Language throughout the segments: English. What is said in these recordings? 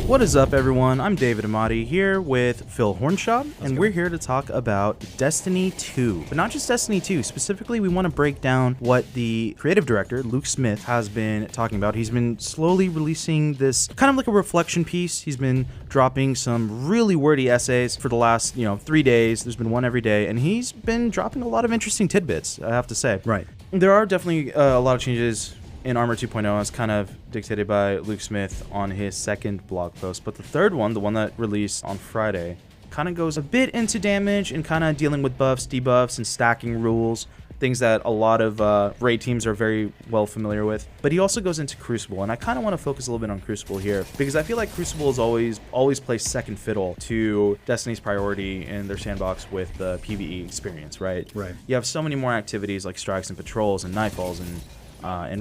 What is up, everyone? I'm David Amati here with Phil Hornshaw, and we're here to talk about Destiny 2. But not just Destiny 2. Specifically, we want to break down what the creative director, Luke Smith, has been talking about. He's been slowly releasing this kind of like a reflection piece. He's been dropping some really wordy essays for the last, 3 days. There's been one every day, and he's been dropping a lot of interesting tidbits, I have to say. Right. There are definitely a lot of changes in Armor 2.0, as kind of dictated by Luke Smith on his second blog post. But the third one, the one that released on Friday, kind of goes a bit into damage and kind of dealing with buffs, debuffs, and stacking rules, things that a lot of raid teams are very well familiar with. But he also goes into Crucible, and I kind of want to focus a little bit on Crucible here, because I feel like Crucible is always placed second fiddle to Destiny's priority in their sandbox with the PvE experience, right? Right. You have so many more activities like strikes and patrols and nightfalls and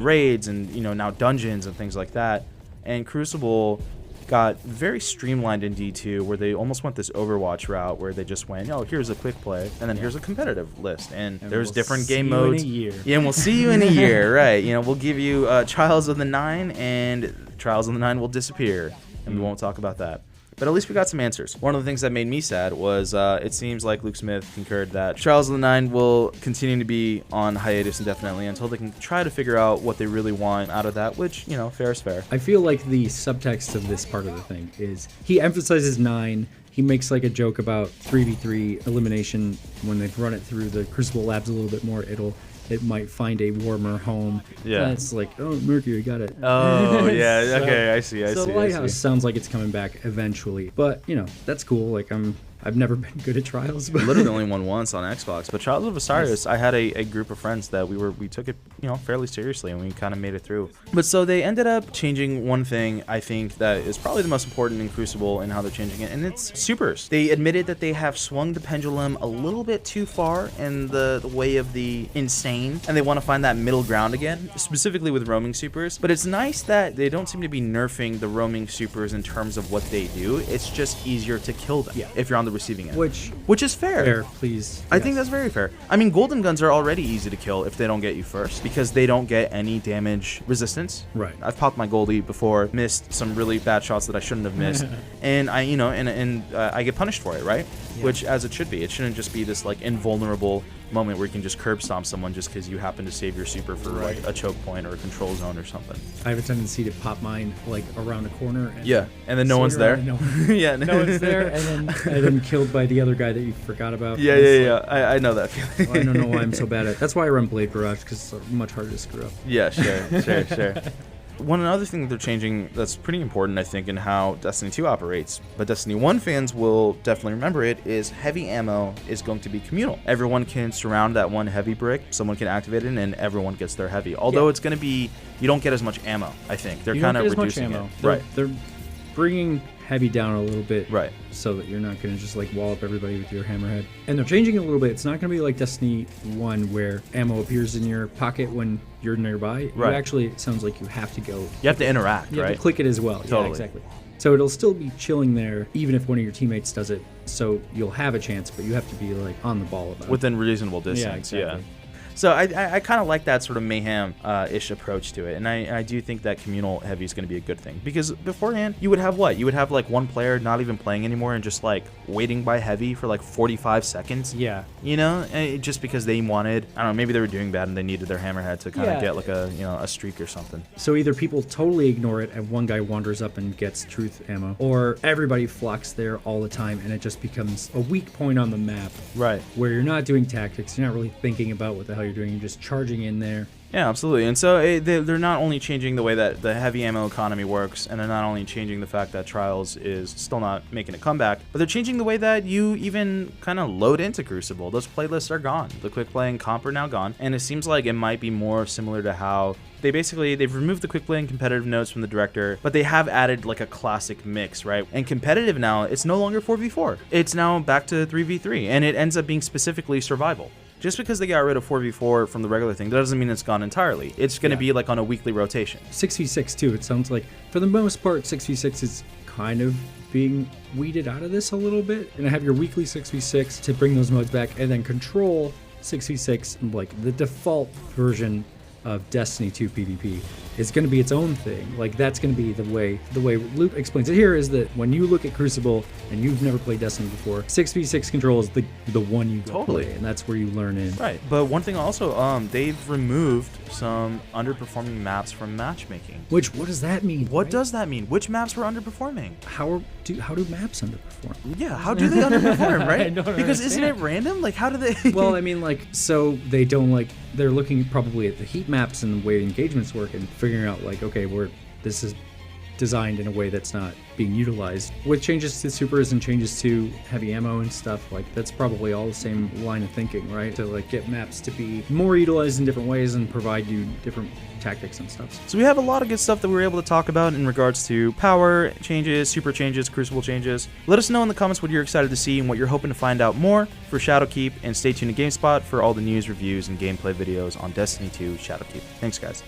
raids and now dungeons and things like that. And Crucible got very streamlined in D2, where they almost went this Overwatch route, where they just went, here's a quick play, and then here's a competitive list, and there's different game modes. Yeah, and we'll see you in a year, right? We'll give you Trials of the Nine, and Trials of the Nine will disappear, and we won't talk about that. But at least we got some answers. One of the things that made me sad was it seems like Luke Smith concurred that Trials of the Nine will continue to be on hiatus indefinitely until they can try to figure out what they really want out of that, which, fair is fair. I feel like the subtext of this part of the thing is he emphasizes 9. He makes like a joke about 3v3 elimination. When they've run it through the Crucible Labs a little bit more, it might find a warmer home. Yeah. And it's like, oh, Mercury, got it. Oh, yeah. So, okay, I see. So Lighthouse sounds like it's coming back eventually. But, that's cool. Like, I've never been good at Trials. But literally only won once on Xbox. But Trials of Osiris, I had a group of friends that we took it, fairly seriously, and we kind of made it through. But so they ended up changing one thing, I think, that is probably the most important in Crucible and how they're changing it, and it's supers. They admitted that they have swung the pendulum a little bit too far in the way of the insane, and they want to find that middle ground again, specifically with roaming supers. But it's nice that they don't seem to be nerfing the roaming supers in terms of what they do. It's just easier to kill them if you're on the receiving end. Which is fair. Fair, please. I think that's very fair. I mean, golden guns are already easy to kill if they don't get you first, because they don't get any damage resistance. Right. I've popped my goldie before, missed some really bad shots that I shouldn't have missed, and I get punished for it, right? Yeah. Which, as it should be. It shouldn't just be this like invulnerable moment where you can just curb stomp someone just because you happen to save your super for like a choke point or a control zone or something. I have a tendency to pop mine like around a corner. And then no one's there. No one's there, and then killed by the other guy that you forgot about. I know that feeling. Well, I don't know why I'm so bad at it. That's why I run Blade Barrage, because it's much harder to screw up. Yeah, sure. One other thing that they're changing that's pretty important, I think, in how Destiny 2 operates, but Destiny 1 fans will definitely remember it, is heavy ammo is going to be communal. Everyone can surround that one heavy brick, someone can activate it, and everyone gets their heavy. Although it's going to be, you don't get as much ammo, I think. They're kind of reducing it. Right. They're bringing heavy down a little bit, right, so that you're not going to just like wall up everybody with your hammerhead. And they're changing it a little bit. It's not going to be like Destiny 1 where ammo appears in your pocket when you're nearby. Right. It sounds like you have to go. You have to interact, you right? have to click it as well. Totally. Yeah, exactly. So it'll still be chilling there, even if one of your teams does it. So you'll have a chance, but you have to be like on the ball about it. Within reasonable distance, exactly. So I kind of like that sort of mayhem-ish approach to it, and I do think that communal heavy is going to be a good thing, because beforehand you would have what? You would have like one player not even playing anymore and just like waiting by heavy for like 45 seconds. Yeah. Just because they wanted, I don't know, maybe they were doing bad and they needed their hammerhead to kind of get like a streak or something. So either people totally ignore it and one guy wanders up and gets truth ammo, or everybody flocks there all the time and it just becomes a weak point on the map. Right. Where you're not doing tactics, you're not really thinking about what the hell you're doing, you're just charging in there. Yeah, absolutely. And so they're not only changing the way that the heavy ammo economy works, and they're not only changing the fact that Trials is still not making a comeback, but they're changing the way that you even kind of load into Crucible. Those playlists are gone. The quick play and comp are now gone, and it seems like it might be more similar to how they've removed the quick play and competitive notes from the director, but they have added like a classic mix, right? And competitive now, it's no longer 4v4. It's now back to 3v3, and it ends up being specifically survival. Just because they got rid of 4v4 from the regular thing, that doesn't mean it's gone entirely. It's going to be like on a weekly rotation. 6v6 too, it sounds like. For the most part, 6v6 is kind of being weeded out of this a little bit. And I have your weekly 6v6 to bring those modes back, and then Control 6v6, like the default version of Destiny 2 PvP. is going to be its own thing. Like that's going to be the way Luke explains it here is that when you look at Crucible and you've never played Destiny before, 6v6 control is the one you go play, and that's where you learn in. Right, but one thing also, they've removed some underperforming maps from matchmaking. What does that mean? What does that mean? Which maps were underperforming? How do maps underperform? Yeah, how do they underperform, right? I don't because understand. isn't it random? Like, how do they? Well, I mean, like, so they don't like they're looking probably at the heat maps and the way engagements work and figuring out like, okay, this is designed in a way that's not being utilized. With changes to supers and changes to heavy ammo and stuff, like that's probably all the same line of thinking, right? To like get maps to be more utilized in different ways and provide you different tactics and stuff. So we have a lot of good stuff that we were able to talk about in regards to power changes, super changes, Crucible changes. Let us know in the comments what you're excited to see and what you're hoping to find out more for Shadowkeep, and stay tuned to GameSpot for all the news, reviews, and gameplay videos on Destiny 2 Shadowkeep. Thanks, guys.